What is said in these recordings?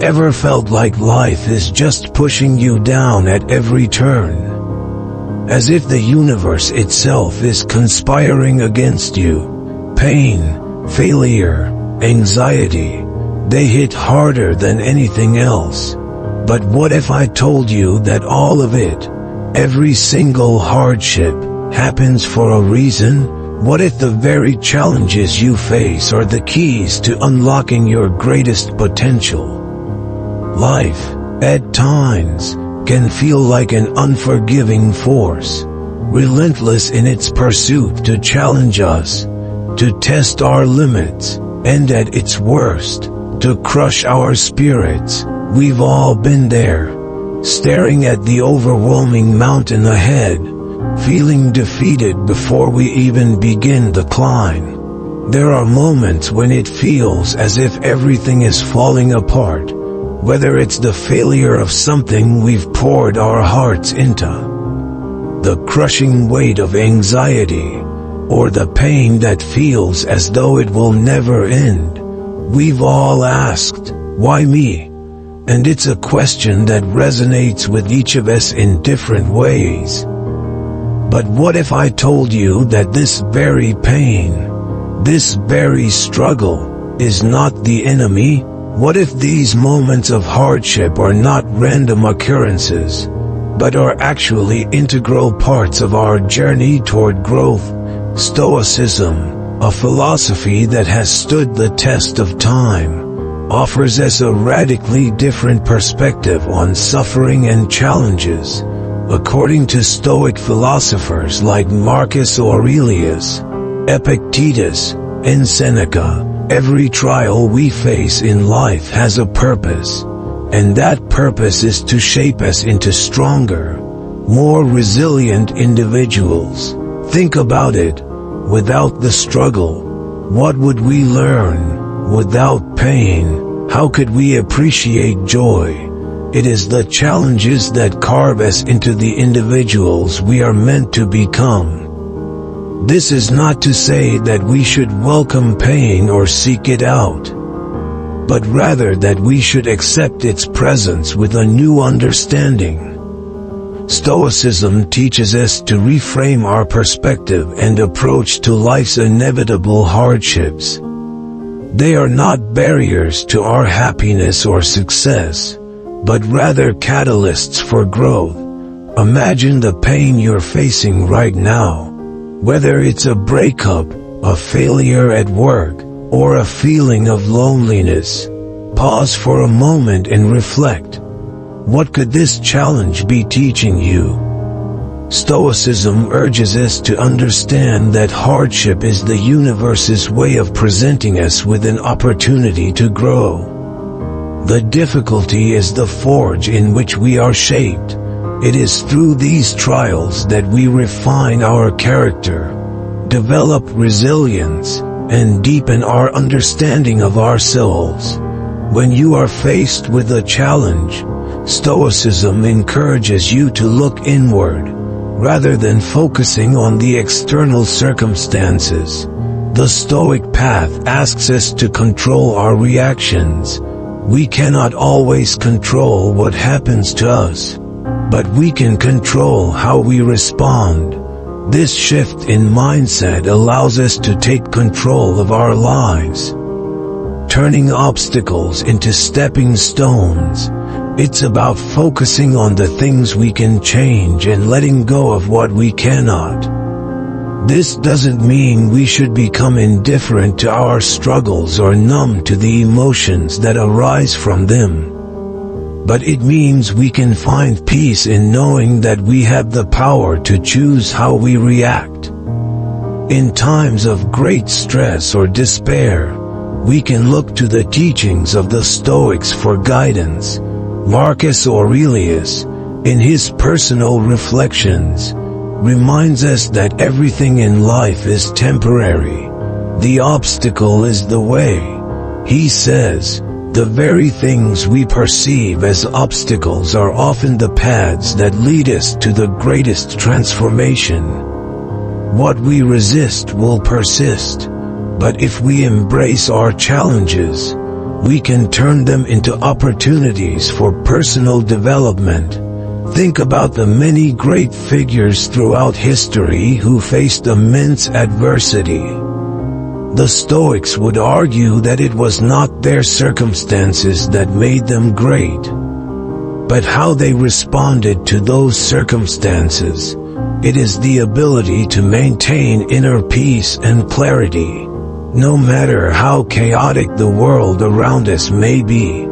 Ever felt like life is just pushing you down at every turn? As if the universe itself is conspiring against you. Pain, failure, anxiety, they hit harder than anything else. But what if I told you that all of it, every single hardship, happens for a reason? What if the very challenges you face are the keys to unlocking your greatest potential? Life, at times, can feel like an unforgiving force, relentless in its pursuit to challenge us, to test our limits, and at its worst, to crush our spirits. We've all been there, staring at the overwhelming mountain ahead, feeling defeated before we even begin the climb. There are moments when it feels as if everything is falling apart, whether it's the failure of something we've poured our hearts into, the crushing weight of anxiety, or the pain that feels as though it will never end. We've all asked, "Why me?" And it's a question that resonates with each of us in different ways. But what if I told you that this very pain, this very struggle, is not the enemy? What if these moments of hardship are not random occurrences, but are actually integral parts of our journey toward growth? Stoicism, a philosophy that has stood the test of time, offers us a radically different perspective on suffering and challenges. According to Stoic philosophers like Marcus Aurelius, Epictetus, and Seneca, every trial we face in life has a purpose, and that purpose is to shape us into stronger, more resilient individuals. Think about it. Without the struggle, what would we learn? Without pain, how could we appreciate joy? It is the challenges that carve us into the individuals we are meant to become. This is not to say that we should welcome pain or seek it out, but rather that we should accept its presence with a new understanding. Stoicism teaches us to reframe our perspective and approach to life's inevitable hardships. They are not barriers to our happiness or success, but rather catalysts for growth. Imagine the pain you're facing right now. Whether it's a breakup, a failure at work, or a feeling of loneliness, pause for a moment and reflect. What could this challenge be teaching you? Stoicism urges us to understand that hardship is the universe's way of presenting us with an opportunity to grow. The difficulty is the forge in which we are shaped. It is through these trials that we refine our character, develop resilience, and deepen our understanding of ourselves. When you are faced with a challenge, Stoicism encourages you to look inward, rather than focusing on the external circumstances. The Stoic path asks us to control our reactions. We cannot always control what happens to us, but we can control how we respond. This shift in mindset allows us to take control of our lives, turning obstacles into stepping stones. It's about focusing on the things we can change and letting go of what we cannot. This doesn't mean we should become indifferent to our struggles or numb to the emotions that arise from them. But it means we can find peace in knowing that we have the power to choose how we react. In times of great stress or despair, we can look to the teachings of the Stoics for guidance. Marcus Aurelius, in his personal reflections, reminds us that everything in life is temporary. The obstacle is the way. He says, the very things we perceive as obstacles are often the paths that lead us to the greatest transformation. What we resist will persist, but if we embrace our challenges, we can turn them into opportunities for personal development. Think about the many great figures throughout history who faced immense adversity. The Stoics would argue that it was not their circumstances that made them great, but how they responded to those circumstances. It is the ability to maintain inner peace and clarity, no matter how chaotic the world around us may be,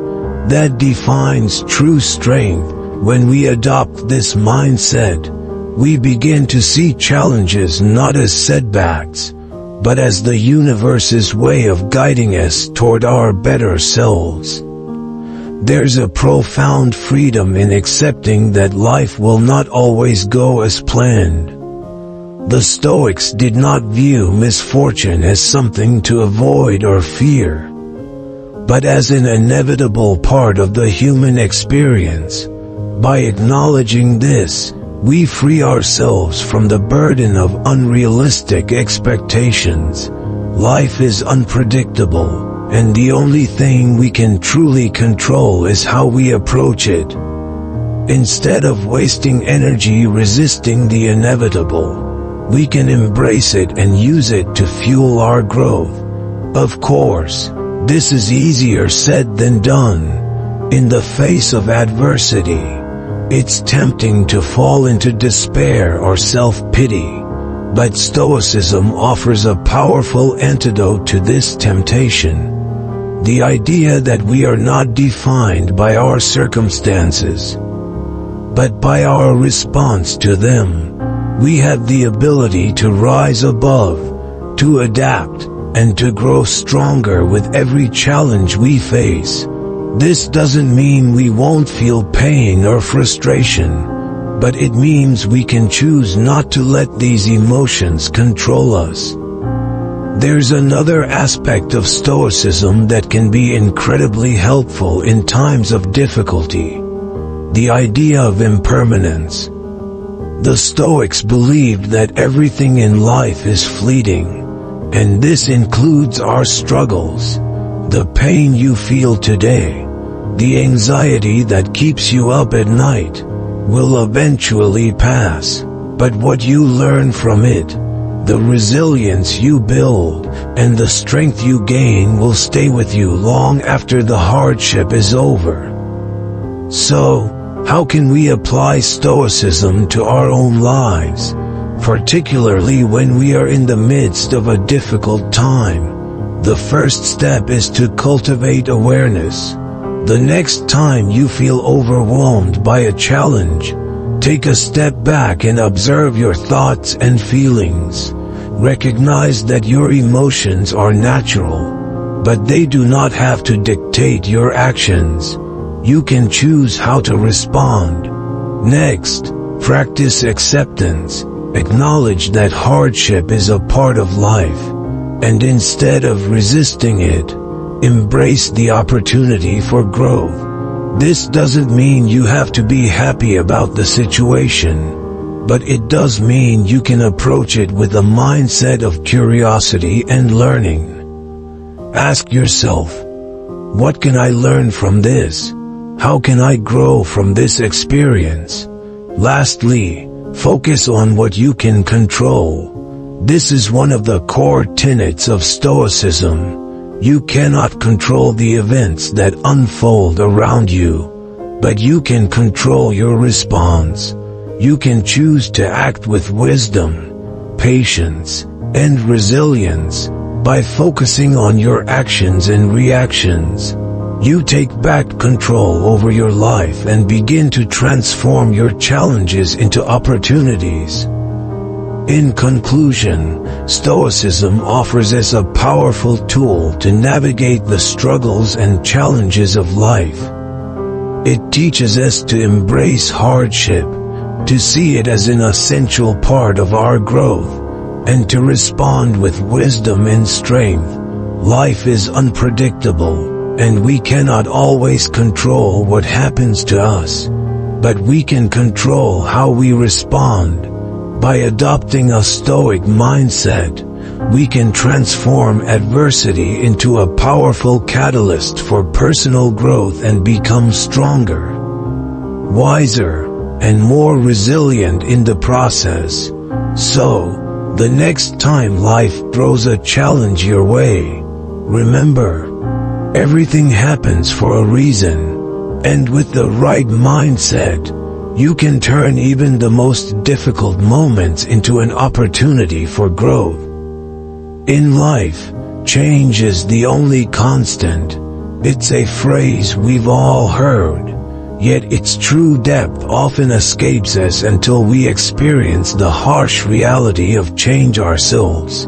that defines true strength. When we adopt this mindset, we begin to see challenges not as setbacks, but as the universe's way of guiding us toward our better selves. There's a profound freedom in accepting that life will not always go as planned. The Stoics did not view misfortune as something to avoid or fear, but as an inevitable part of the human experience. By acknowledging this, we free ourselves from the burden of unrealistic expectations. Life is unpredictable, and the only thing we can truly control is how we approach it. Instead of wasting energy resisting the inevitable, we can embrace it and use it to fuel our growth. Of course, this is easier said than done. In the face of adversity, it's tempting to fall into despair or self-pity, but Stoicism offers a powerful antidote to this temptation. The idea that we are not defined by our circumstances, but by our response to them. We have the ability to rise above, to adapt, and to grow stronger with every challenge we face. This doesn't mean we won't feel pain or frustration, but it means we can choose not to let these emotions control us. There's another aspect of Stoicism that can be incredibly helpful in times of difficulty: the idea of impermanence. The Stoics believed that everything in life is fleeting, and this includes our struggles. The pain you feel today, the anxiety that keeps you up at night, will eventually pass, but what you learn from it, the resilience you build, and the strength you gain will stay with you long after the hardship is over. So, how can we apply Stoicism to our own lives, particularly when we are in the midst of a difficult time? The first step is to cultivate awareness. The next time you feel overwhelmed by a challenge, take a step back and observe your thoughts and feelings. Recognize that your emotions are natural, but they do not have to dictate your actions. You can choose how to respond. Next, practice acceptance. Acknowledge that hardship is a part of life, and instead of resisting it, embrace the opportunity for growth. This doesn't mean you have to be happy about the situation, but it does mean you can approach it with a mindset of curiosity and learning. Ask yourself, what can I learn from this? How can I grow from this experience? Lastly, focus on what you can control. This is one of the core tenets of Stoicism. You cannot control the events that unfold around you, but you can control your response. You can choose to act with wisdom, patience, and resilience. By focusing on your actions and reactions, you take back control over your life and begin to transform your challenges into opportunities. In conclusion, Stoicism offers us a powerful tool to navigate the struggles and challenges of life. It teaches us to embrace hardship, to see it as an essential part of our growth, and to respond with wisdom and strength. Life is unpredictable, and we cannot always control what happens to us, but we can control how we respond. By adopting a Stoic mindset, we can transform adversity into a powerful catalyst for personal growth and become stronger, wiser, and more resilient in the process. So, the next time life throws a challenge your way, remember, everything happens for a reason, and with the right mindset, you can turn even the most difficult moments into an opportunity for growth. In life, change is the only constant. It's a phrase we've all heard, yet its true depth often escapes us until we experience the harsh reality of change ourselves.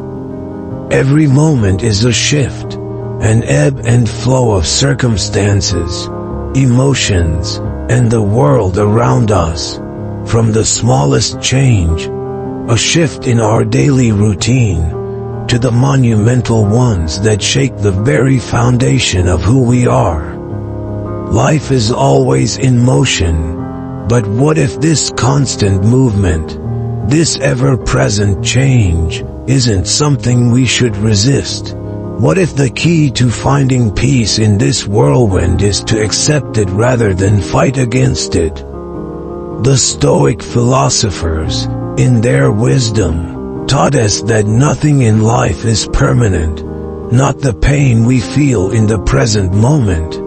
Every moment is a shift, an ebb and flow of circumstances, emotions, and the world around us. From the smallest change, a shift in our daily routine, to the monumental ones that shake the very foundation of who we are. Life is always in motion, but what if this constant movement, this ever-present change, isn't something we should resist? What if the key to finding peace in this whirlwind is to accept it rather than fight against it? The Stoic philosophers, in their wisdom, taught us that nothing in life is permanent, not the pain we feel in the present moment,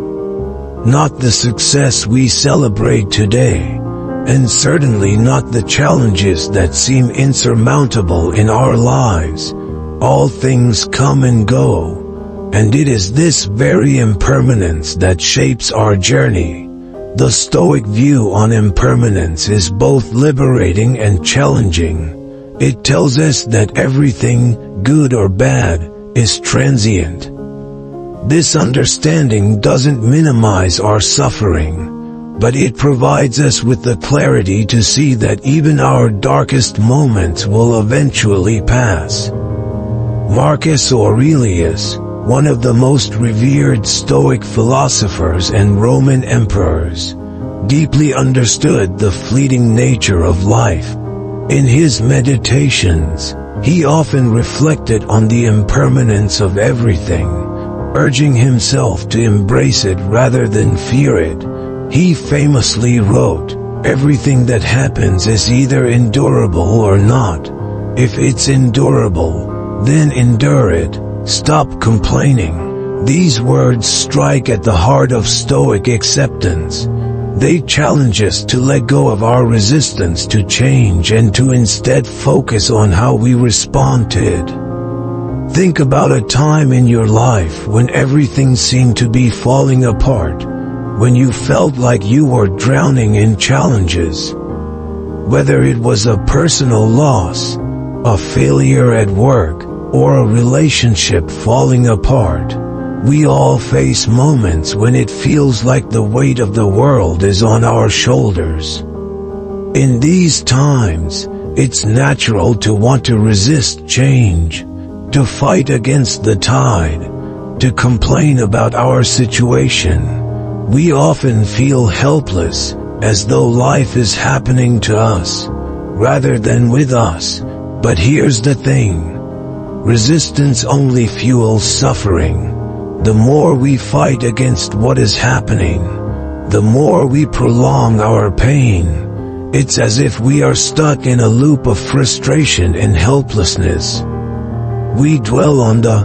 not the success we celebrate today, and certainly not the challenges that seem insurmountable in our lives. All things come and go, and it is this very impermanence that shapes our journey. The Stoic view on impermanence is both liberating and challenging. It tells us that everything, good or bad, is transient. This understanding doesn't minimize our suffering, but it provides us with the clarity to see that even our darkest moments will eventually pass. Marcus Aurelius, one of the most revered Stoic philosophers and Roman emperors, deeply understood the fleeting nature of life. In his meditations, he often reflected on the impermanence of everything, urging himself to embrace it rather than fear it. He famously wrote, "Everything that happens is either endurable or not. If it's endurable, then endure it. Stop complaining." These words strike at the heart of Stoic acceptance. They challenge us to let go of our resistance to change and to instead focus on how we respond to it. Think about a time in your life when everything seemed to be falling apart, when you felt like you were drowning in challenges. Whether it was a personal loss, a failure at work, or a relationship falling apart, we all face moments when it feels like the weight of the world is on our shoulders. In these times, it's natural to want to resist change, to fight against the tide, to complain about our situation. We often feel helpless, as though life is happening to us, rather than with us. But here's the thing. Resistance only fuels suffering. The more we fight against what is happening, the more we prolong our pain. It's as if we are stuck in a loop of frustration and helplessness. We dwell on the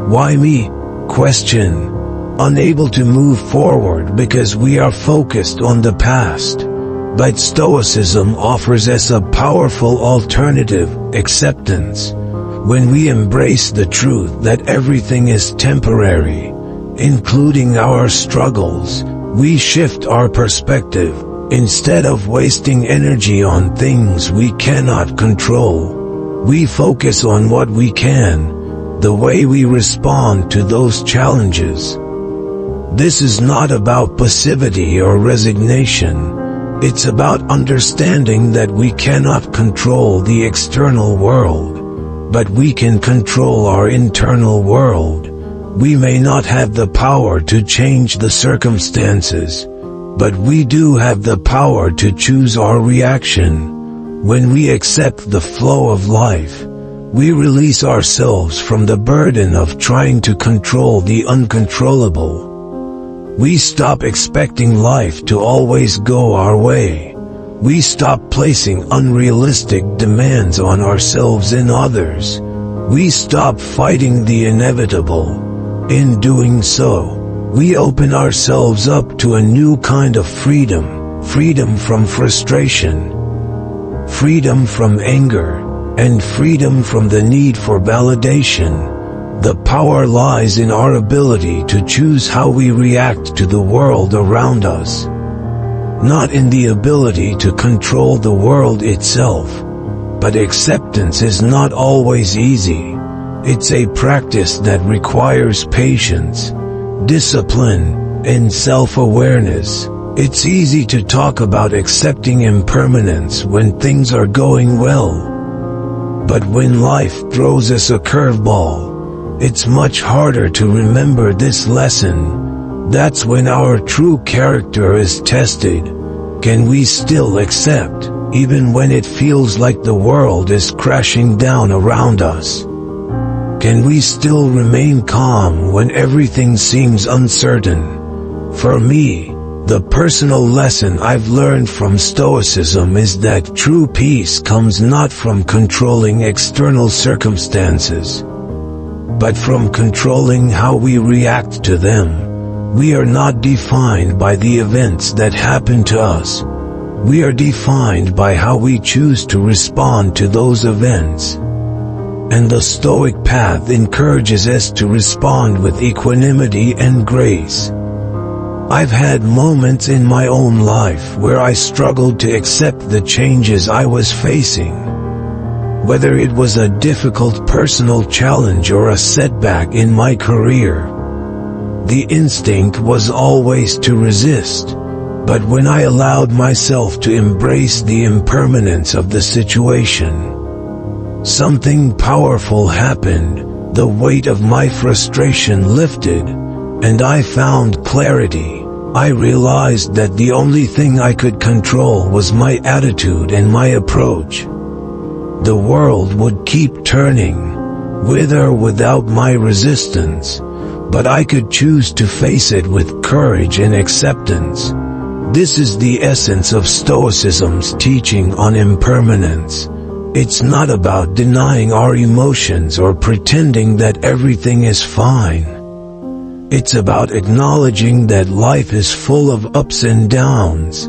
"why me?" question, unable to move forward because we are focused on the past. But Stoicism offers us a powerful alternative: acceptance. When we embrace the truth that everything is temporary, including our struggles, we shift our perspective. Instead of wasting energy on things we cannot control, we focus on what we can, the way we respond to those challenges. This is not about passivity or resignation. It's about understanding that we cannot control the external world, but we can control our internal world. We may not have the power to change the circumstances, but we do have the power to choose our reaction. When we accept the flow of life, We release ourselves from the burden of trying to control the uncontrollable. We stop expecting life to always go our way. We stop placing unrealistic demands on ourselves and others. We stop fighting the inevitable. In doing so, we open ourselves up to a new kind of freedom, freedom from frustration, freedom from anger, and freedom from the need for validation. The power lies in our ability to choose how we react to the world around us, not in the ability to control the world itself. But acceptance is not always easy. It's a practice that requires patience, discipline, and self-awareness. It's easy to talk about accepting impermanence when things are going well. But when life throws us a curveball, it's much harder to remember this lesson. That's when our true character is tested. Can we still accept, even when it feels like the world is crashing down around us? Can we still remain calm when everything seems uncertain? For me, the personal lesson I've learned from Stoicism is that true peace comes not from controlling external circumstances, but from controlling how we react to them. We are not defined by the events that happen to us. We are defined by how we choose to respond to those events. And the Stoic path encourages us to respond with equanimity and grace. I've had moments in my own life where I struggled to accept the changes I was facing. Whether it was a difficult personal challenge or a setback in my career, the instinct was always to resist. But when I allowed myself to embrace the impermanence of the situation, something powerful happened. The weight of my frustration lifted, and I found clarity. I realized that the only thing I could control was my attitude and my approach. The world would keep turning, with or without my resistance, but I could choose to face it with courage and acceptance. This is the essence of Stoicism's teaching on impermanence. It's not about denying our emotions or pretending that everything is fine. It's about acknowledging that life is full of ups and downs,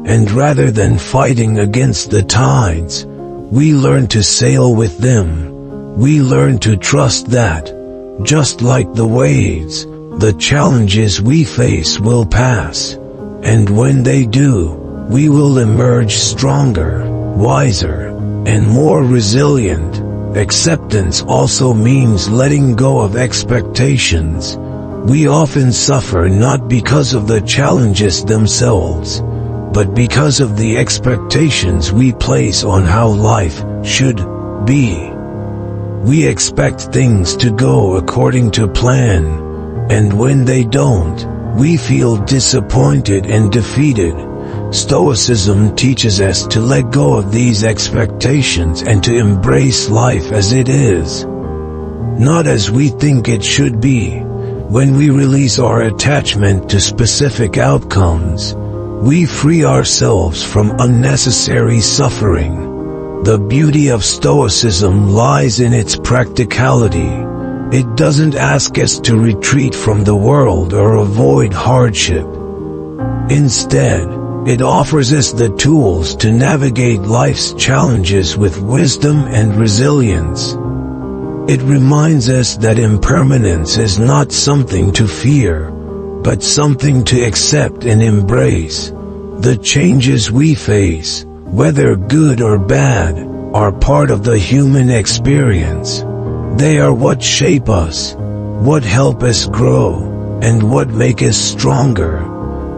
and rather than fighting against the tides, we learn to sail with them. We learn to trust that, just like the waves, the challenges we face will pass. And when they do, we will emerge stronger, wiser, and more resilient. Acceptance also means letting go of expectations. We often suffer not because of the challenges themselves, but because of the expectations we place on how life should be. We expect things to go according to plan, and when they don't, we feel disappointed and defeated. Stoicism teaches us to let go of these expectations and to embrace life as it is, not as we think it should be. When we release our attachment to specific outcomes, we free ourselves from unnecessary suffering. The beauty of Stoicism lies in its practicality. It doesn't ask us to retreat from the world or avoid hardship. Instead, it offers us the tools to navigate life's challenges with wisdom and resilience. It reminds us that impermanence is not something to fear, but something to accept and embrace. The changes we face, whether good or bad, are part of the human experience. They are what shape us, what help us grow, and what make us stronger.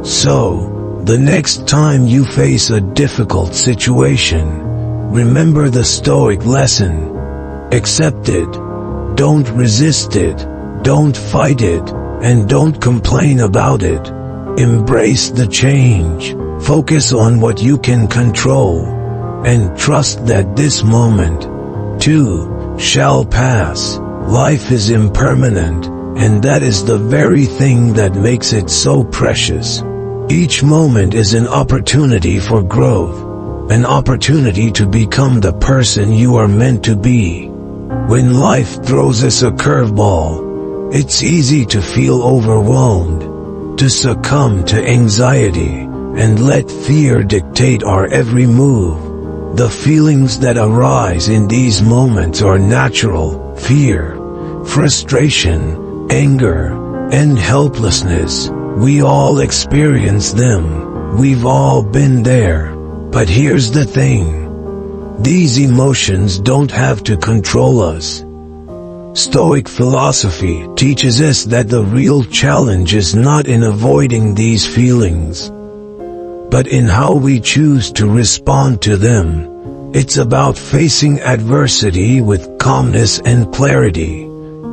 So, the next time you face a difficult situation, remember the Stoic lesson. Accept it. Don't resist it. Don't fight it. And don't complain about it. Embrace the change. Focus on what you can control. And trust that this moment, too, shall pass. Life is impermanent, and that is the very thing that makes it so precious. Each moment is an opportunity for growth, an opportunity to become the person you are meant to be. When life throws us a curveball, it's easy to feel overwhelmed, to succumb to anxiety, and let fear dictate our every move. The feelings that arise in these moments are natural: fear, frustration, anger, and helplessness. We all experience them. We've all been there. But here's the thing. These emotions don't have to control us. Stoic philosophy teaches us that the real challenge is not in avoiding these feelings, but in how we choose to respond to them. It's about facing adversity with calmness and clarity.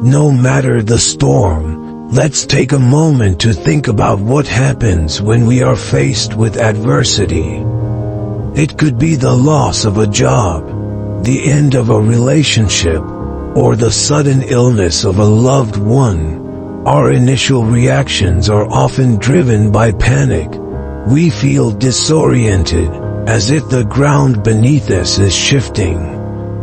No matter the storm, let's take a moment to think about what happens when we are faced with adversity. It could be the loss of a job, the end of a relationship, or the sudden illness of a loved one. Our initial reactions are often driven by panic. We feel disoriented, as if the ground beneath us is shifting.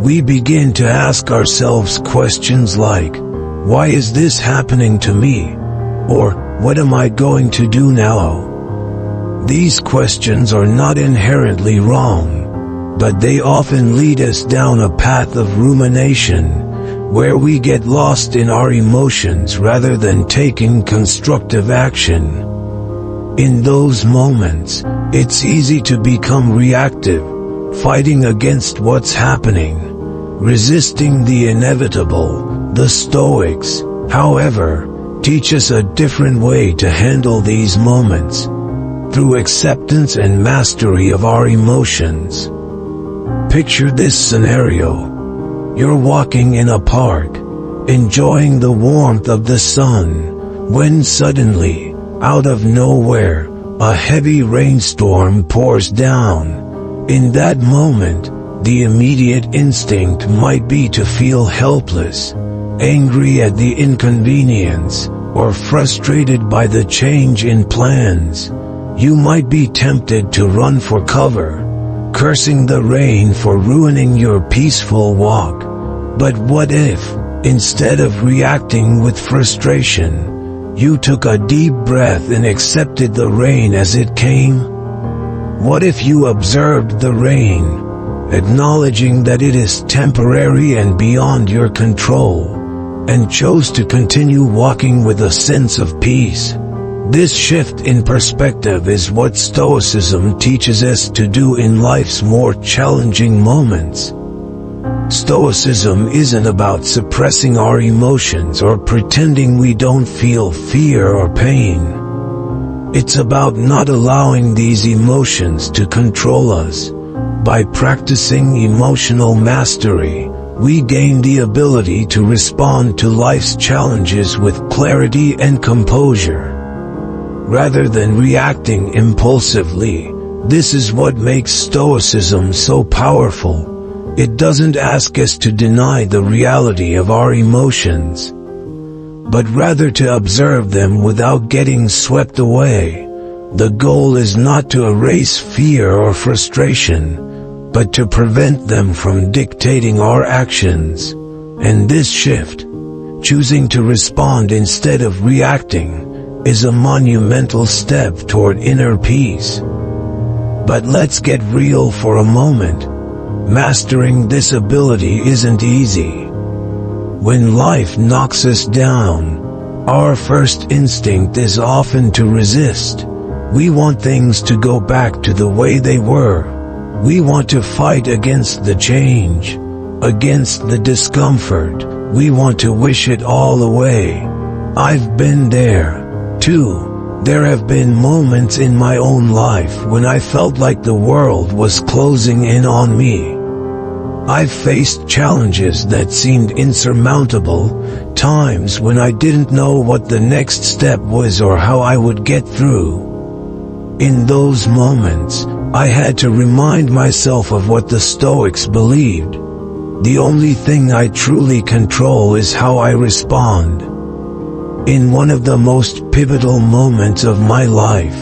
We begin to ask ourselves questions like, "Why is this happening to me?" Or, "What am I going to do now?" These questions are not inherently wrong, but they often lead us down a path of rumination, where we get lost in our emotions rather than taking constructive action. In those moments, it's easy to become reactive, fighting against what's happening, resisting the inevitable. The Stoics, however, teach us a different way to handle these moments, through acceptance and mastery of our emotions. Picture this scenario. You're walking in a park, enjoying the warmth of the sun, when suddenly, out of nowhere, a heavy rainstorm pours down. In that moment, the immediate instinct might be to feel helpless, angry at the inconvenience, or frustrated by the change in plans. You might be tempted to run for cover, cursing the rain for ruining your peaceful walk. But what if, instead of reacting with frustration, you took a deep breath and accepted the rain as it came? What if you observed the rain, acknowledging that it is temporary and beyond your control, and chose to continue walking with a sense of peace? This shift in perspective is what Stoicism teaches us to do in life's more challenging moments. Stoicism isn't about suppressing our emotions or pretending we don't feel fear or pain. It's about not allowing these emotions to control us. By practicing emotional mastery, we gain the ability to respond to life's challenges with clarity and composure, rather than reacting impulsively. This is what makes Stoicism so powerful. It doesn't ask us to deny the reality of our emotions, but rather to observe them without getting swept away. The goal is not to erase fear or frustration, but to prevent them from dictating our actions. And this shift, choosing to respond instead of reacting, is a monumental step toward inner peace. But let's get real for a moment. Mastering this ability isn't easy. When life knocks us down, our first instinct is often to resist. We want things to go back to the way they were. We want to fight against the change, against the discomfort. We want to wish it all away. I've been there, too. There have been moments in my own life when I felt like the world was closing in on me. I've faced challenges that seemed insurmountable, times when I didn't know what the next step was or how I would get through. In those moments, I had to remind myself of what the Stoics believed. The only thing I truly control is how I respond. In one of the most pivotal moments of my life,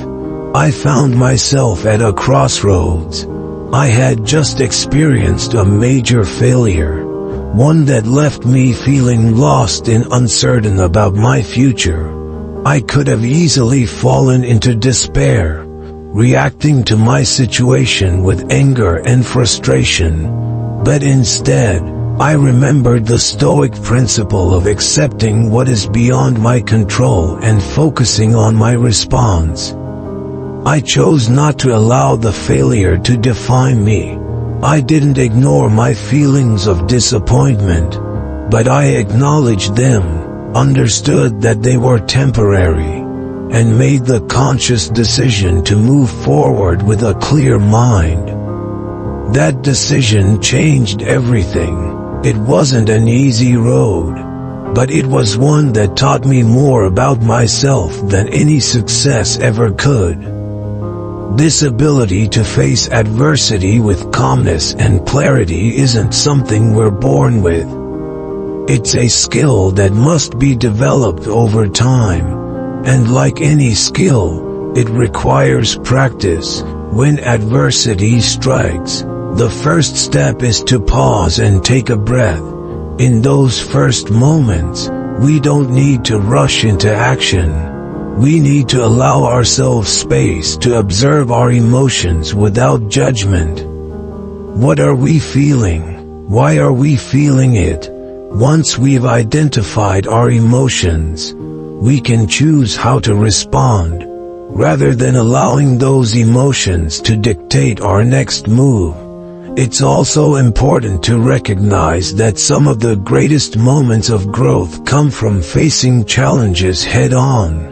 I found myself at a crossroads. I had just experienced a major failure, one that left me feeling lost and uncertain about my future. I could have easily fallen into despair, reacting to my situation with anger and frustration. But instead, I remembered the Stoic principle of accepting what is beyond my control and focusing on my response. I chose not to allow the failure to define me. I didn't ignore my feelings of disappointment, but I acknowledged them, understood that they were temporary, and made the conscious decision to move forward with a clear mind. That decision changed everything. It wasn't an easy road, but it was one that taught me more about myself than any success ever could. This ability to face adversity with calmness and clarity isn't something we're born with. It's a skill that must be developed over time, and like any skill, it requires practice. When adversity strikes, the first step is to pause and take a breath. In those first moments, we don't need to rush into action. We need to allow ourselves space to observe our emotions without judgment. What are we feeling? Why are we feeling it? Once we've identified our emotions, we can choose how to respond, rather than allowing those emotions to dictate our next move. It's also important to recognize that some of the greatest moments of growth come from facing challenges head-on.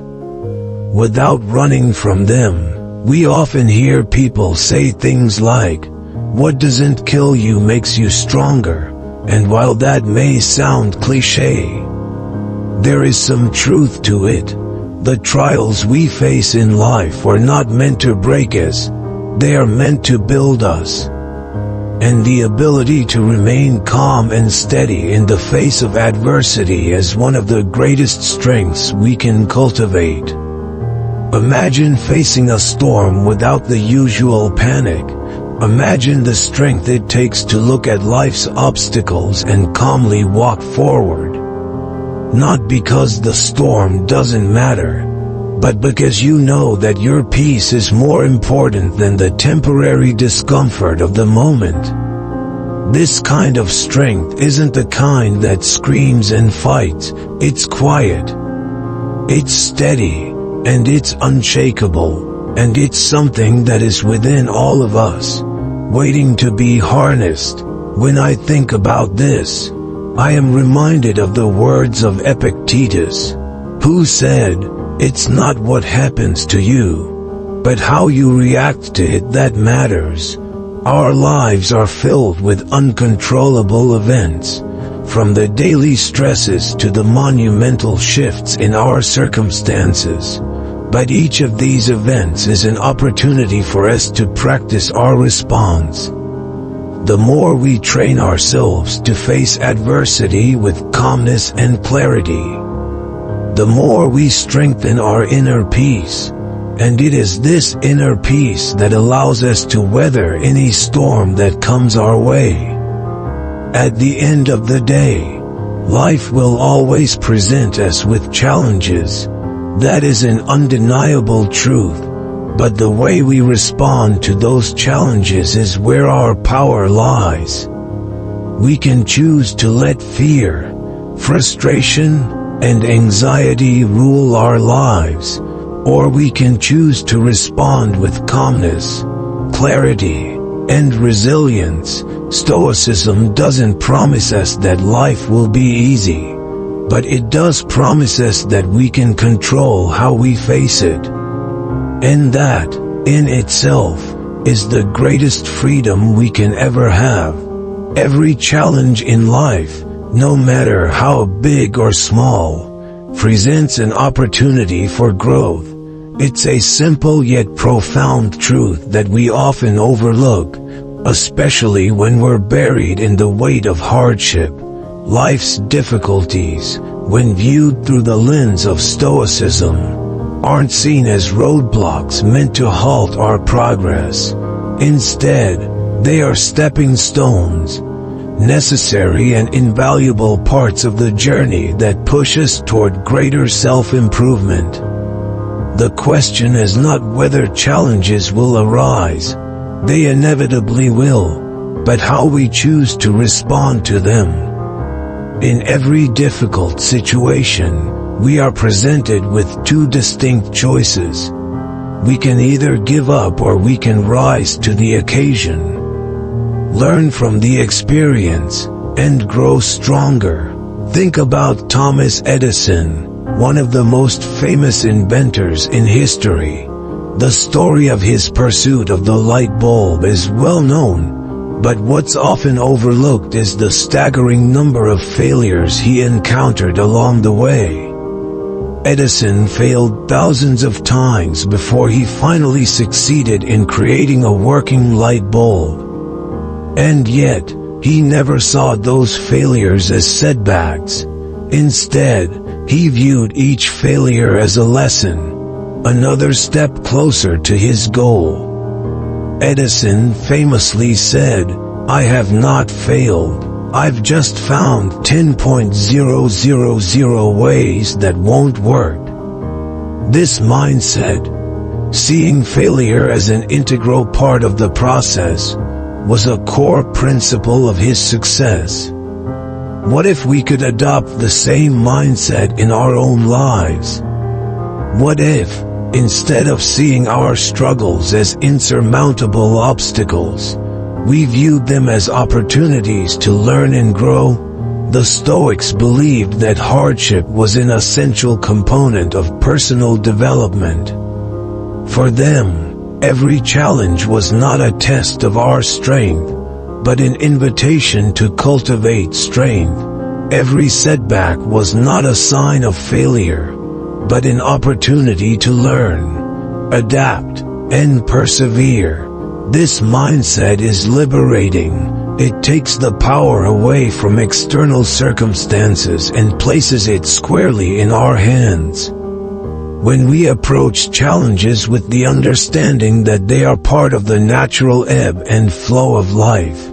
Without running from them, we often hear people say things like, "What doesn't kill you makes you stronger," and while that may sound cliché, there is some truth to it. The trials we face in life were not meant to break us, they are meant to build us. And the ability to remain calm and steady in the face of adversity is one of the greatest strengths we can cultivate. Imagine facing a storm without the usual panic. Imagine the strength it takes to look at life's obstacles and calmly walk forward. Not because the storm doesn't matter, but because you know that your peace is more important than the temporary discomfort of the moment. This kind of strength isn't the kind that screams and fights. It's quiet, it's steady, and it's unshakable, and it's something that is within all of us, waiting to be harnessed. When I think about this, I am reminded of the words of Epictetus, who said, "It's not what happens to you, but how you react to it that matters." Our lives are filled with uncontrollable events, from the daily stresses to the monumental shifts in our circumstances. But each of these events is an opportunity for us to practice our response. The more we train ourselves to face adversity with calmness and clarity, the more we strengthen our inner peace, and it is this inner peace that allows us to weather any storm that comes our way. At the end of the day, life will always present us with challenges. That is an undeniable truth, but the way we respond to those challenges is where our power lies. We can choose to let fear, frustration, and anxiety rule our lives, or we can choose to respond with calmness, clarity, and resilience. Stoicism doesn't promise us that life will be easy, but it does promise us that we can control how we face it. And that, in itself, is the greatest freedom we can ever have. Every challenge in life, no matter how big or small, presents an opportunity for growth. It's a simple yet profound truth that we often overlook. especially when we're buried in the weight of hardship. Life's difficulties, when viewed through the lens of Stoicism, aren't seen as roadblocks meant to halt our progress. Instead, they are stepping stones, necessary and invaluable parts of the journey that push us toward greater self-improvement. The question is not whether challenges will arise. They inevitably will, but how we choose to respond to them. In every difficult situation, we are presented with two distinct choices. We can either give up or we can rise to the occasion. Learn from the experience, and grow stronger. Think about Thomas Edison, one of the most famous inventors in history. The story of his pursuit of the light bulb is well known, but what's often overlooked is the staggering number of failures he encountered along the way. Edison failed thousands of times before he finally succeeded in creating a working light bulb. And yet, he never saw those failures as setbacks. Instead, he viewed each failure as a lesson, another step closer to his goal. Edison famously said, "I have not failed. I've just found 10,000 ways that won't work." This mindset, seeing failure as an integral part of the process, was a core principle of his success. What if we could adopt the same mindset in our own lives? What if, instead of seeing our struggles as insurmountable obstacles, we viewed them as opportunities to learn and grow? The Stoics believed that hardship was an essential component of personal development. For them, every challenge was not a test of our strength, but an invitation to cultivate strength. Every setback was not a sign of failure, but an opportunity to learn, adapt, and persevere. This mindset is liberating. It takes the power away from external circumstances and places it squarely in our hands. When we approach challenges with the understanding that they are part of the natural ebb and flow of life,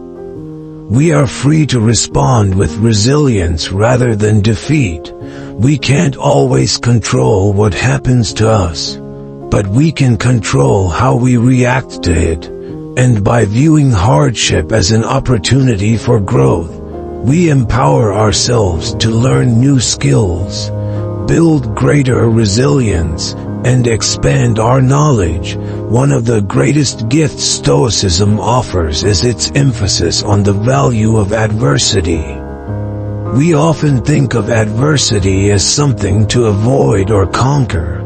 we are free to respond with resilience rather than defeat. We can't always control what happens to us, but we can control how we react to it. And by viewing hardship as an opportunity for growth, we empower ourselves to learn new skills, build greater resilience, and expand our knowledge. One of the greatest gifts Stoicism offers is its emphasis on the value of adversity. We often think of adversity as something to avoid or conquer,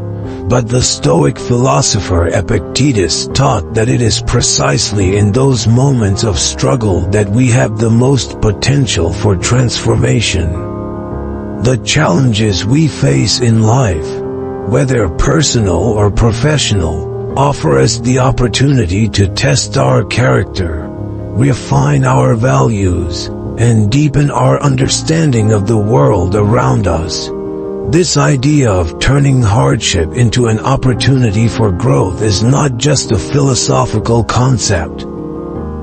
but the Stoic philosopher Epictetus taught that it is precisely in those moments of struggle that we have the most potential for transformation. The challenges we face in life, whether personal or professional, offer us the opportunity to test our character, refine our values, and deepen our understanding of the world around us. This idea of turning hardship into an opportunity for growth is not just a philosophical concept.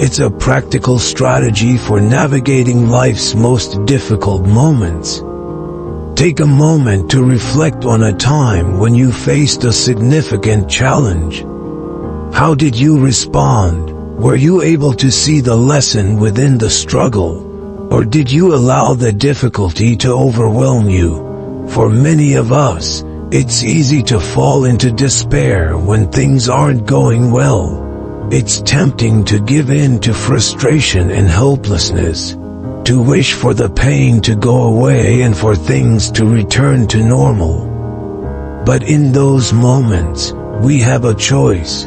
It's a practical strategy for navigating life's most difficult moments. Take a moment to reflect on a time when you faced a significant challenge. How did you respond? Were you able to see the lesson within the struggle, or did you allow the difficulty to overwhelm you? For many of us, it's easy to fall into despair when things aren't going well. It's tempting to give in to frustration and hopelessness, to wish for the pain to go away and for things to return to normal. But in those moments, we have a choice.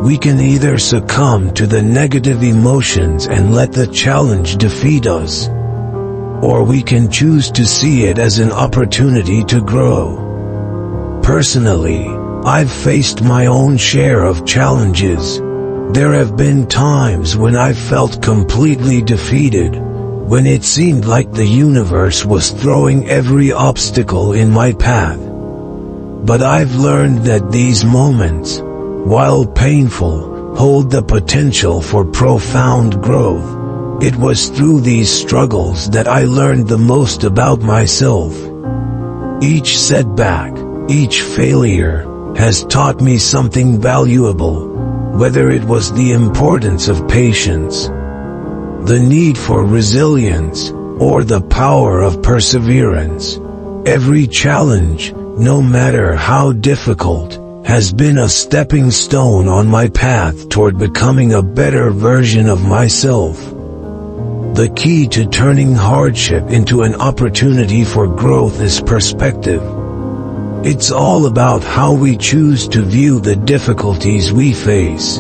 We can either succumb to the negative emotions and let the challenge defeat us, or we can choose to see it as an opportunity to grow. Personally, I've faced my own share of challenges, There have been times when I felt completely defeated, when it seemed like the universe was throwing every obstacle in my path. But I've learned that these moments, while painful, hold the potential for profound growth. It was through these struggles that I learned the most about myself. Each setback, each failure, has taught me something valuable, whether it was the importance of patience, the need for resilience, or the power of perseverance. Every challenge, no matter how difficult, has been a stepping stone on my path toward becoming a better version of myself. The key to turning hardship into an opportunity for growth is perspective. It's all about how we choose to view the difficulties we face.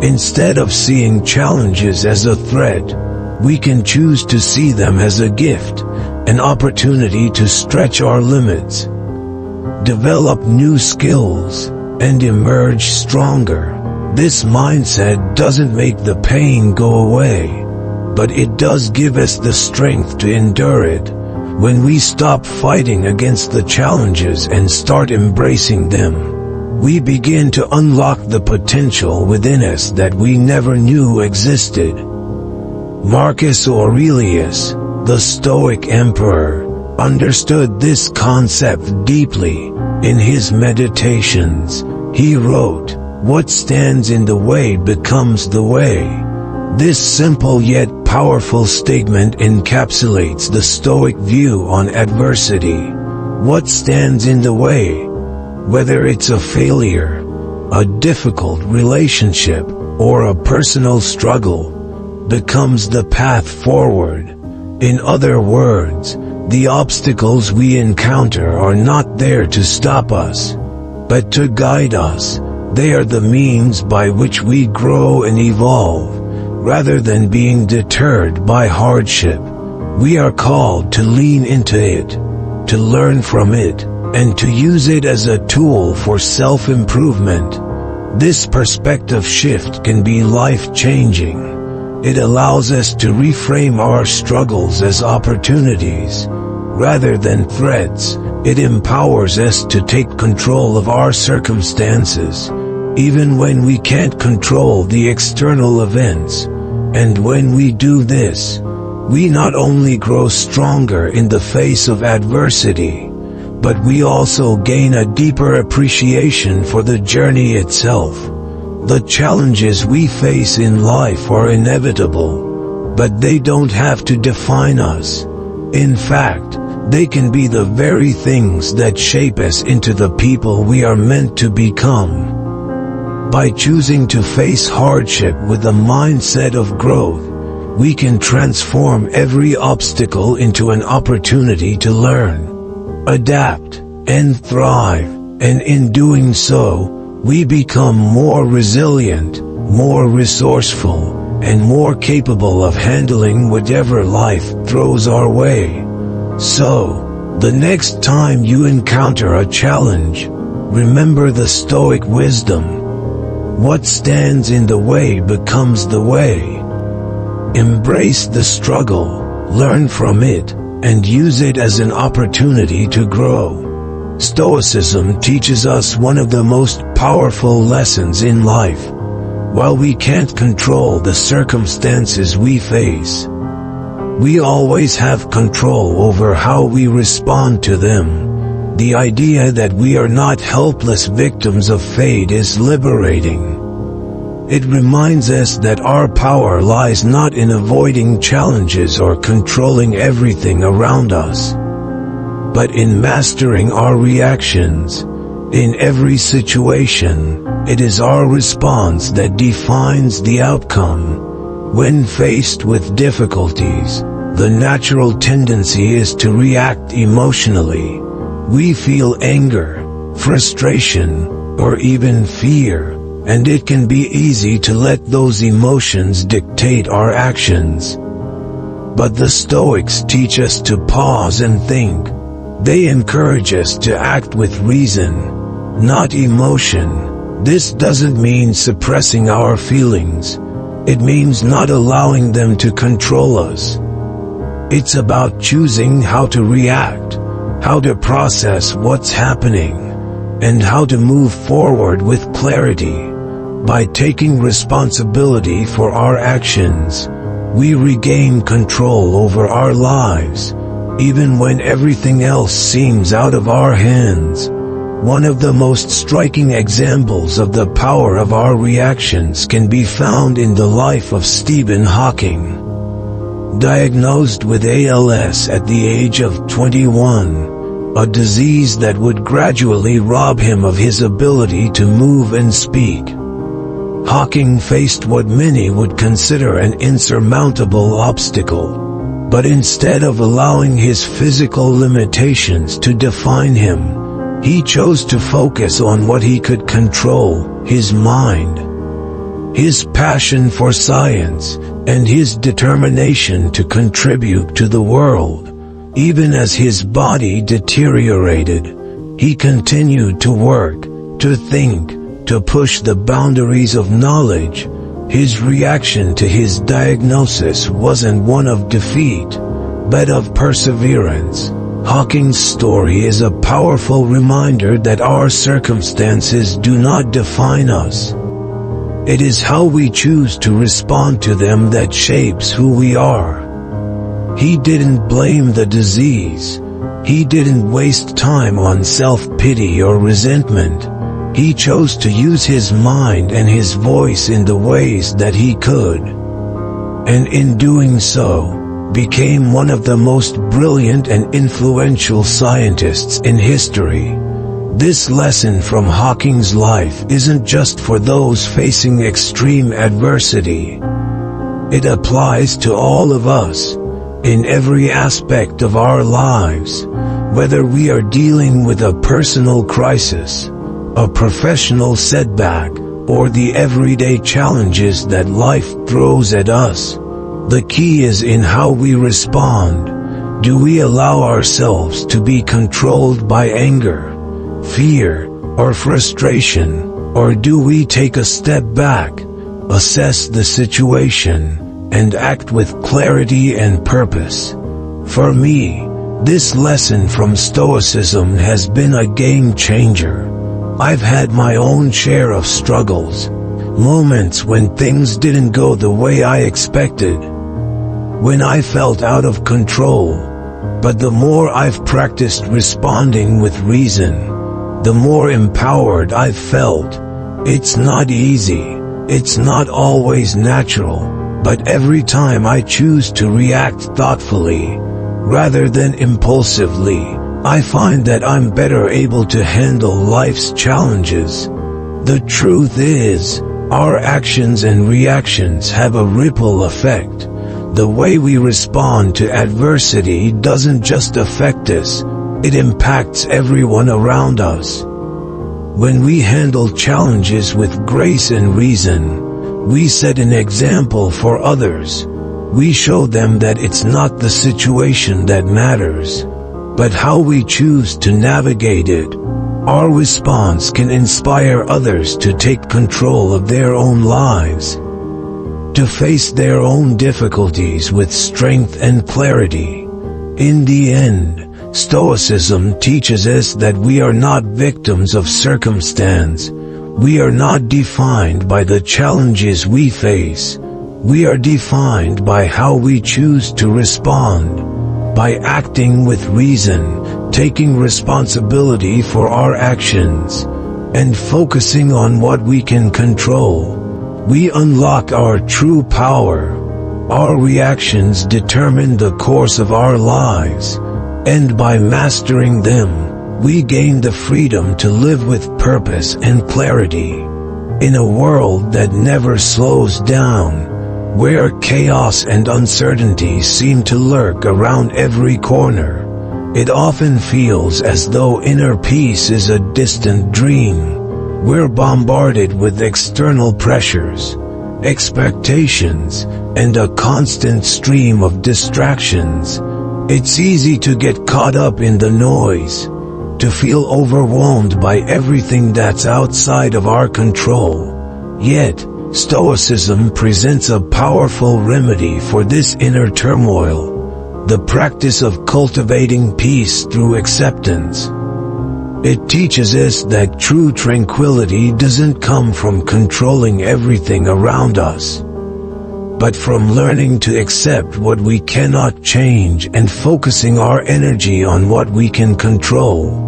Instead of seeing challenges as a threat, we can choose to see them as a gift, an opportunity to stretch our limits, develop new skills, and emerge stronger. This mindset doesn't make the pain go away, but it does give us the strength to endure it. When we stop fighting against the challenges and start embracing them, we begin to unlock the potential within us that we never knew existed. Marcus Aurelius, the Stoic emperor, understood this concept deeply. In his meditations, he wrote, "What stands in the way becomes the way." This simple yet powerful statement encapsulates the Stoic view on adversity. What stands in the way, whether it's a failure, a difficult relationship, or a personal struggle, becomes the path forward. In other words, the obstacles we encounter are not there to stop us, but to guide us. They are the means by which we grow and evolve. Rather than being deterred by hardship, we are called to lean into it, to learn from it, and to use it as a tool for self-improvement. This perspective shift can be life-changing. It allows us to reframe our struggles as opportunities, rather than threats. It empowers us to take control of our circumstances, even when we can't control the external events. And when we do this, we not only grow stronger in the face of adversity, but we also gain a deeper appreciation for the journey itself. The challenges we face in life are inevitable, but they don't have to define us. In fact, they can be the very things that shape us into the people we are meant to become. By choosing to face hardship with a mindset of growth, we can transform every obstacle into an opportunity to learn, adapt, and thrive, and in doing so, we become more resilient, more resourceful, and more capable of handling whatever life throws our way. So, the next time you encounter a challenge, remember the Stoic wisdom. What stands in the way becomes the way. Embrace the struggle, learn from it, and use it as an opportunity to grow. Stoicism teaches us one of the most powerful lessons in life. While we can't control the circumstances we face, we always have control over how we respond to them. The idea that we are not helpless victims of fate is liberating. It reminds us that our power lies not in avoiding challenges or controlling everything around us, but in mastering our reactions. In every situation, it is our response that defines the outcome. When faced with difficulties, the natural tendency is to react emotionally. We feel anger, frustration, or even fear, and it can be easy to let those emotions dictate our actions. But the Stoics teach us to pause and think. They encourage us to act with reason, not emotion. This doesn't mean suppressing our feelings. It means not allowing them to control us. It's about choosing how to react, how to process what's happening, and how to move forward with clarity. By taking responsibility for our actions, we regain control over our lives, even when everything else seems out of our hands. One of the most striking examples of the power of our reactions can be found in the life of Stephen Hawking. Diagnosed with ALS at the age of 21, a disease that would gradually rob him of his ability to move and speak, Hawking faced what many would consider an insurmountable obstacle. But instead of allowing his physical limitations to define him, he chose to focus on what he could control: his mind. His passion for science, and his determination to contribute to the world. Even as his body deteriorated, he continued to work, to think, to push the boundaries of knowledge. His reaction to his diagnosis wasn't one of defeat, but of perseverance. Hawking's story is a powerful reminder that our circumstances do not define us. It is how we choose to respond to them that shapes who we are. He didn't blame the disease. He didn't waste time on self-pity or resentment. He chose to use his mind and his voice in the ways that he could. And in doing so, became one of the most brilliant and influential scientists in history. This lesson from Hawking's life isn't just for those facing extreme adversity. It applies to all of us, in every aspect of our lives, whether we are dealing with a personal crisis, a professional setback, or the everyday challenges that life throws at us. The key is in how we respond. Do we allow ourselves to be controlled by anger, fear, or frustration, or do we take a step back, assess the situation, and act with clarity and purpose? For me, this lesson from Stoicism has been a game changer. I've had my own share of struggles, moments when things didn't go the way I expected, when I felt out of control. But the more I've practiced responding with reason, the more empowered I've felt. It's not easy, it's not always natural, but every time I choose to react thoughtfully, rather than impulsively, I find that I'm better able to handle life's challenges. The truth is, our actions and reactions have a ripple effect. The way we respond to adversity doesn't just affect us, it impacts everyone around us. When we handle challenges with grace and reason, we set an example for others. We show them that it's not the situation that matters, but how we choose to navigate it. Our response can inspire others to take control of their own lives, to face their own difficulties with strength and clarity. In the end, Stoicism teaches us that we are not victims of circumstance. We are not defined by the challenges we face. We are defined by how we choose to respond. By acting with reason, taking responsibility for our actions, and focusing on what we can control, we unlock our true power. Our reactions determine the course of our lives, and by mastering them, we gain the freedom to live with purpose and clarity. In a world that never slows down, where chaos and uncertainty seem to lurk around every corner, it often feels as though inner peace is a distant dream. We're bombarded with external pressures, expectations, and a constant stream of distractions. It's easy to get caught up in the noise, to feel overwhelmed by everything that's outside of our control. Yet, Stoicism presents a powerful remedy for this inner turmoil: the practice of cultivating peace through acceptance. It teaches us that true tranquility doesn't come from controlling everything around us, but from learning to accept what we cannot change and focusing our energy on what we can control.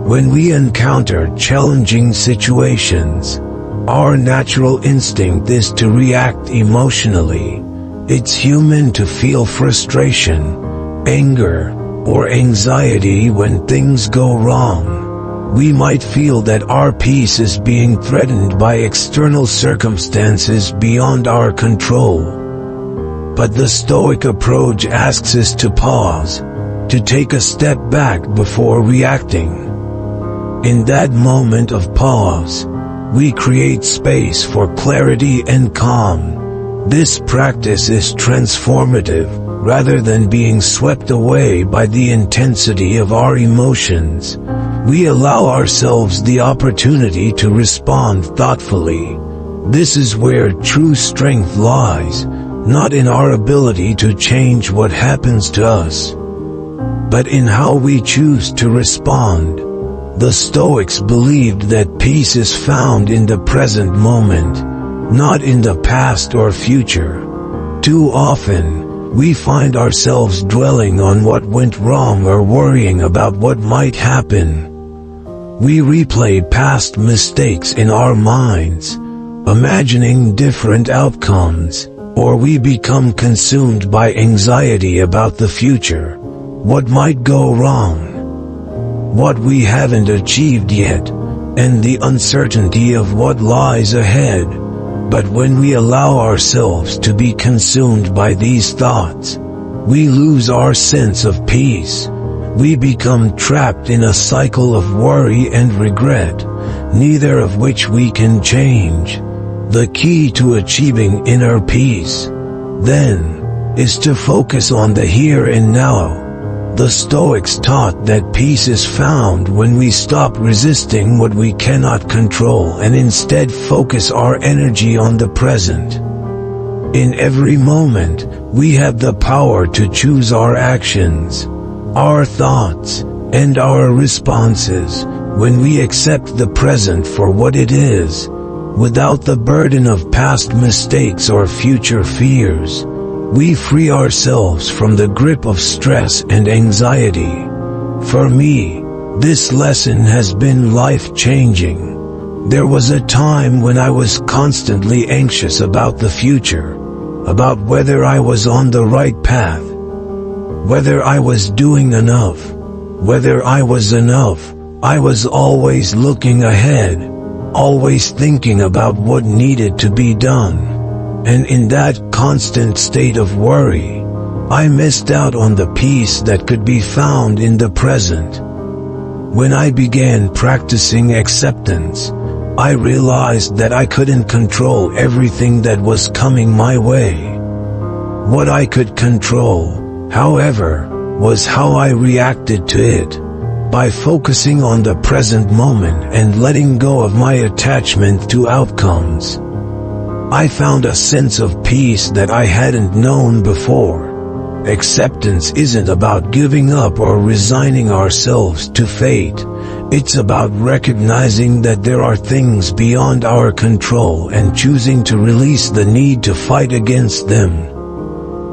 When we encounter challenging situations, our natural instinct is to react emotionally. It's human to feel frustration, anger, or anxiety when things go wrong. We might feel that our peace is being threatened by external circumstances beyond our control. But the Stoic approach asks us to pause, to take a step back before reacting. In that moment of pause, we create space for clarity and calm. This practice is transformative. Rather than being swept away by the intensity of our emotions, we allow ourselves the opportunity to respond thoughtfully. This is where true strength lies, not in our ability to change what happens to us, but in how we choose to respond. The Stoics believed that peace is found in the present moment, not in the past or future. Too often, we find ourselves dwelling on what went wrong or worrying about what might happen. We replay past mistakes in our minds, imagining different outcomes, or we become consumed by anxiety about the future, what might go wrong, what we haven't achieved yet, and the uncertainty of what lies ahead. But when we allow ourselves to be consumed by these thoughts, we lose our sense of peace. We become trapped in a cycle of worry and regret, neither of which we can change. The key to achieving inner peace, then, is to focus on the here and now. The Stoics taught that peace is found when we stop resisting what we cannot control and instead focus our energy on the present. In every moment, we have the power to choose our actions, our thoughts, and our responses. When we accept the present for what it is, without the burden of past mistakes or future fears, we free ourselves from the grip of stress and anxiety. For me, this lesson has been life-changing. There was a time when I was constantly anxious about the future, about whether I was on the right path, whether I was doing enough, whether I was enough. I was always looking ahead, always thinking about what needed to be done. And in that constant state of worry, I missed out on the peace that could be found in the present. When I began practicing acceptance, I realized that I couldn't control everything that was coming my way. What I could control, however, was how I reacted to it. By focusing on the present moment and letting go of my attachment to outcomes, I found a sense of peace that I hadn't known before. Acceptance isn't about giving up or resigning ourselves to fate. It's about recognizing that there are things beyond our control and choosing to release the need to fight against them.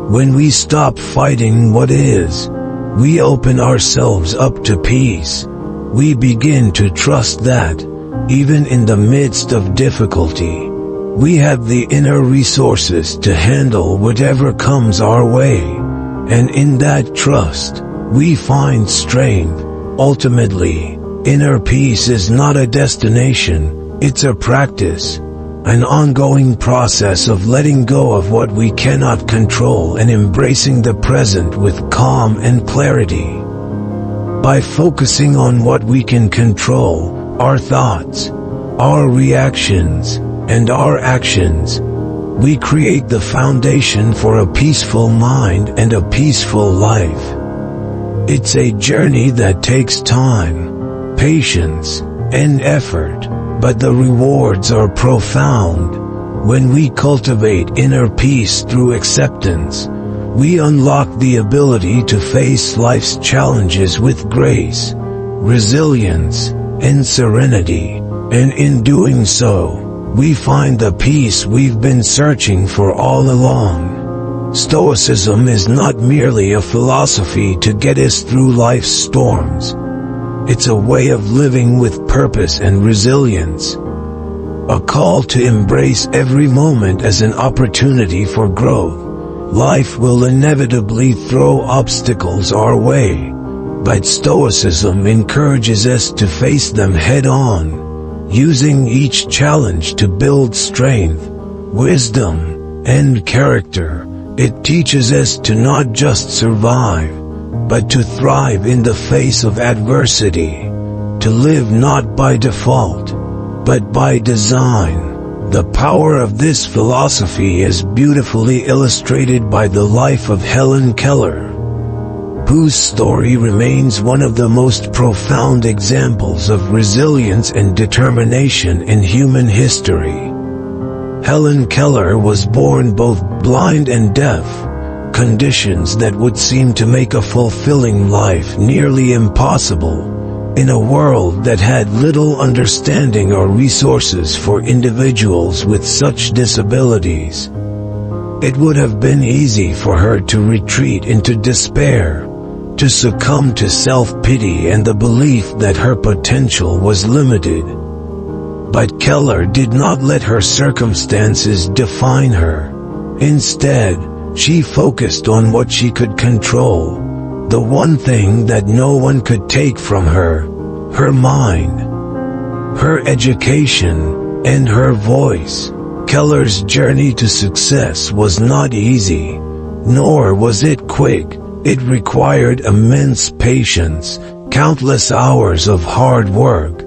When we stop fighting what is, we open ourselves up to peace. We begin to trust that, even in the midst of difficulty, we have the inner resources to handle whatever comes our way, and in that trust, we find strength. Ultimately, inner peace is not a destination, it's a practice, an ongoing process of letting go of what we cannot control and embracing the present with calm and clarity. By focusing on what we can control, our thoughts, our reactions, and our actions, we create the foundation for a peaceful mind and a peaceful life. It's a journey that takes time, patience, and effort, but the rewards are profound. When we cultivate inner peace through acceptance, we unlock the ability to face life's challenges with grace, resilience, and serenity, and in doing so, we find the peace we've been searching for all along. Stoicism is not merely a philosophy to get us through life's storms. It's a way of living with purpose and resilience. A call to embrace every moment as an opportunity for growth. Life will inevitably throw obstacles our way, but Stoicism encourages us to face them head-on, using each challenge to build strength, wisdom, and character. It teaches us to not just survive, but to thrive in the face of adversity, to live not by default, but by design. The power of this philosophy is beautifully illustrated by the life of Helen Keller, whose story remains one of the most profound examples of resilience and determination in human history. Helen Keller was born both blind and deaf, conditions that would seem to make a fulfilling life nearly impossible, in a world that had little understanding or resources for individuals with such disabilities. It would have been easy for her to retreat into despair, to succumb to self-pity and the belief that her potential was limited. But Keller did not let her circumstances define her. Instead, she focused on what she could control, the one thing that no one could take from her: her mind, her education, and her voice. Keller's journey to success was not easy, nor was it quick. It required immense patience, countless hours of hard work,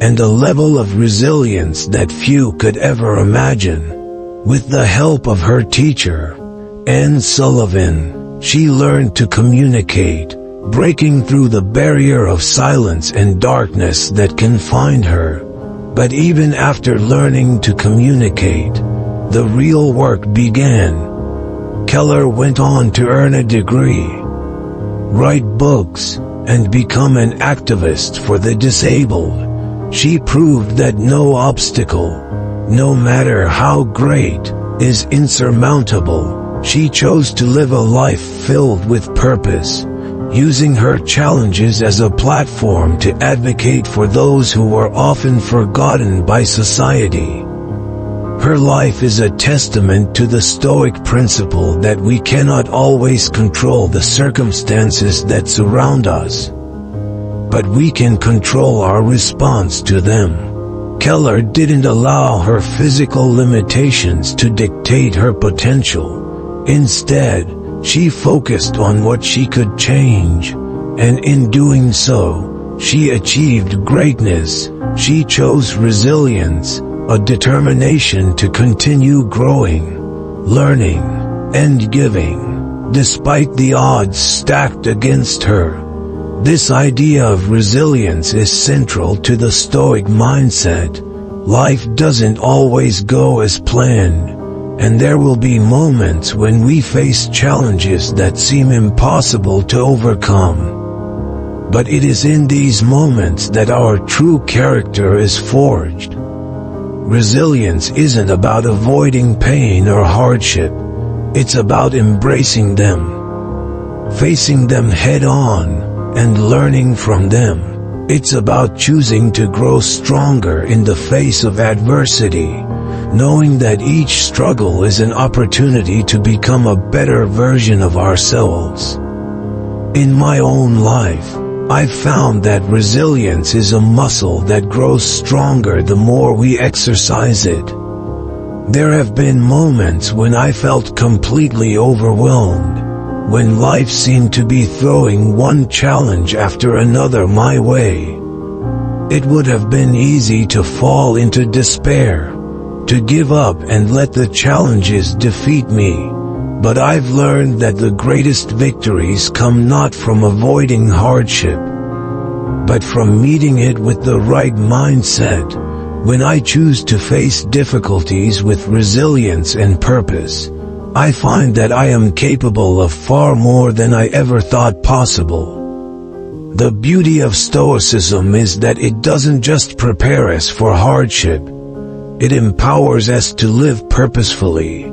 and a level of resilience that few could ever imagine. With the help of her teacher, Anne Sullivan, she learned to communicate, breaking through the barrier of silence and darkness that confined her. But even after learning to communicate, the real work began. Keller went on to earn a degree, write books, and become an activist for the disabled. She proved that no obstacle, no matter how great, is insurmountable. She chose to live a life filled with purpose, using her challenges as a platform to advocate for those who were often forgotten by society. Her life is a testament to the Stoic principle that we cannot always control the circumstances that surround us, but we can control our response to them. Keller didn't allow her physical limitations to dictate her potential. Instead, she focused on what she could change, and in doing so, she achieved greatness. She chose resilience, a determination to continue growing, learning, and giving, despite the odds stacked against her. This idea of resilience is central to the Stoic mindset. Life doesn't always go as planned, and there will be moments when we face challenges that seem impossible to overcome. But it is in these moments that our true character is forged. Resilience isn't about avoiding pain or hardship. It's about embracing them, facing them head-on, and learning from them. It's about choosing to grow stronger in the face of adversity, knowing that each struggle is an opportunity to become a better version of ourselves. In my own life, I've found that resilience is a muscle that grows stronger the more we exercise it. There have been moments when I felt completely overwhelmed, when life seemed to be throwing one challenge after another my way. It would have been easy to fall into despair, to give up and let the challenges defeat me. But I've learned that the greatest victories come not from avoiding hardship, but from meeting it with the right mindset. When I choose to face difficulties with resilience and purpose, I find that I am capable of far more than I ever thought possible. The beauty of Stoicism is that it doesn't just prepare us for hardship, it empowers us to live purposefully.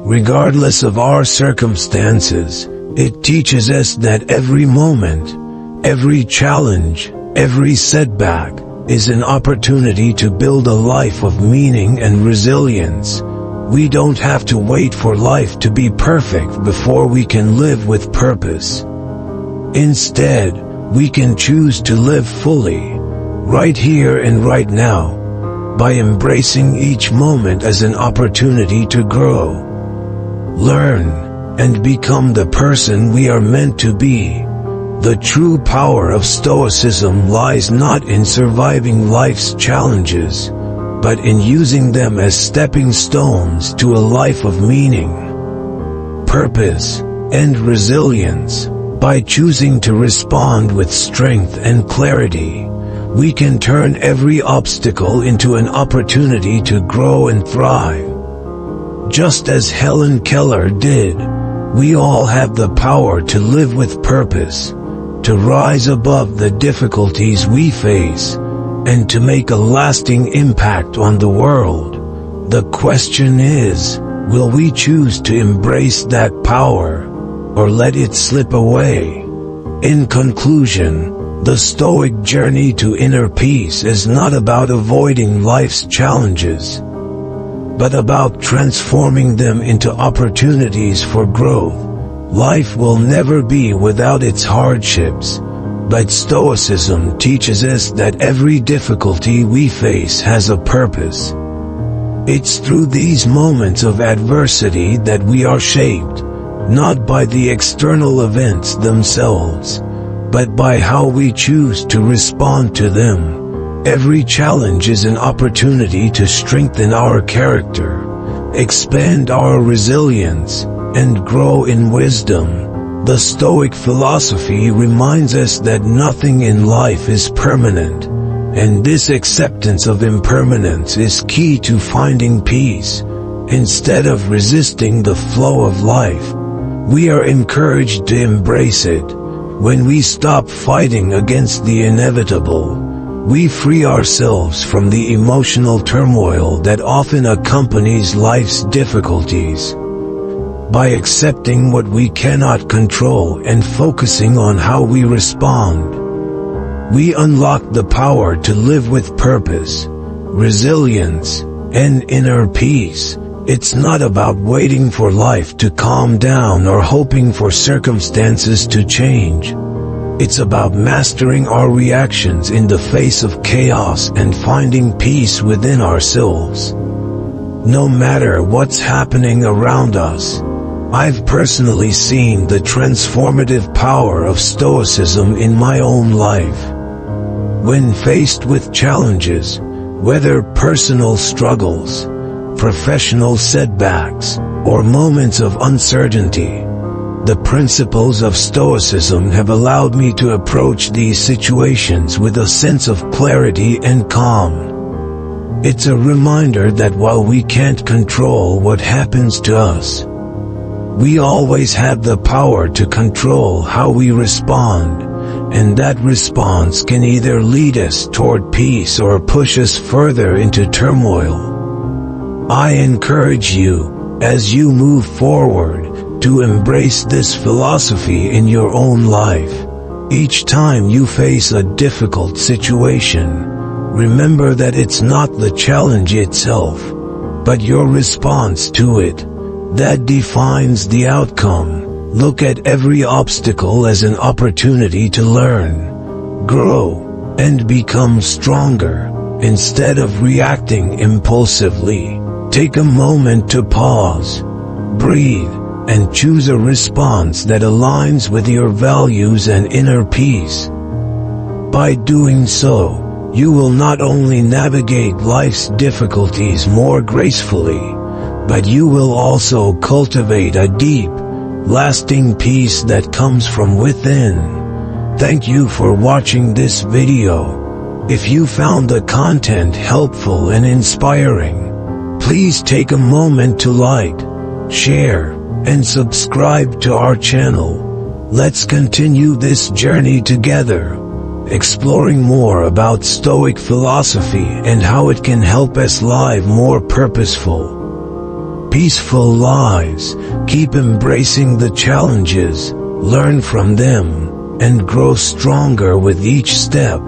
Regardless of our circumstances, it teaches us that every moment, every challenge, every setback is an opportunity to build a life of meaning and resilience. We don't have to wait for life to be perfect before we can live with purpose. Instead, we can choose to live fully, right here and right now, by embracing each moment as an opportunity to grow, learn, and become the person we are meant to be. The true power of Stoicism lies not in surviving life's challenges, but in using them as stepping stones to a life of meaning, purpose, and resilience. By choosing to respond with strength and clarity, we can turn every obstacle into an opportunity to grow and thrive. Just as Helen Keller did, we all have the power to live with purpose, to rise above the difficulties we face, and to make a lasting impact on the world. The question is, will we choose to embrace that power, or let it slip away? In conclusion, the Stoic journey to inner peace is not about avoiding life's challenges, but about transforming them into opportunities for growth. Life will never be without its hardships, but Stoicism teaches us that every difficulty we face has a purpose. It's through these moments of adversity that we are shaped, not by the external events themselves, but by how we choose to respond to them. Every challenge is an opportunity to strengthen our character, expand our resilience, and grow in wisdom. The Stoic philosophy reminds us that nothing in life is permanent, and this acceptance of impermanence is key to finding peace. Instead of resisting the flow of life, we are encouraged to embrace it. When we stop fighting against the inevitable, we free ourselves from the emotional turmoil that often accompanies life's difficulties. By accepting what we cannot control and focusing on how we respond, we unlock the power to live with purpose, resilience, and inner peace. It's not about waiting for life to calm down or hoping for circumstances to change. It's about mastering our reactions in the face of chaos and finding peace within ourselves. No matter what's happening around us, I've personally seen the transformative power of Stoicism in my own life. When faced with challenges, whether personal struggles, professional setbacks, or moments of uncertainty, the principles of Stoicism have allowed me to approach these situations with a sense of clarity and calm. It's a reminder that while we can't control what happens to us, we always have the power to control how we respond, and that response can either lead us toward peace or push us further into turmoil. I encourage you, as you move forward, to embrace this philosophy in your own life. Each time you face a difficult situation, remember that it's not the challenge itself, but your response to it that defines the outcome. Look at every obstacle as an opportunity to learn, grow, and become stronger. Instead of reacting impulsively, take a moment to pause, breathe, and choose a response that aligns with your values and inner peace. By doing so, you will not only navigate life's difficulties more gracefully, but you will also cultivate a deep, lasting peace that comes from within. Thank you for watching this video. If you found the content helpful and inspiring, please take a moment to like, share, and subscribe to our channel. Let's continue this journey together, exploring more about Stoic philosophy and how it can help us live more purposeful, peaceful lives. Keep embracing the challenges, learn from them, and grow stronger with each step.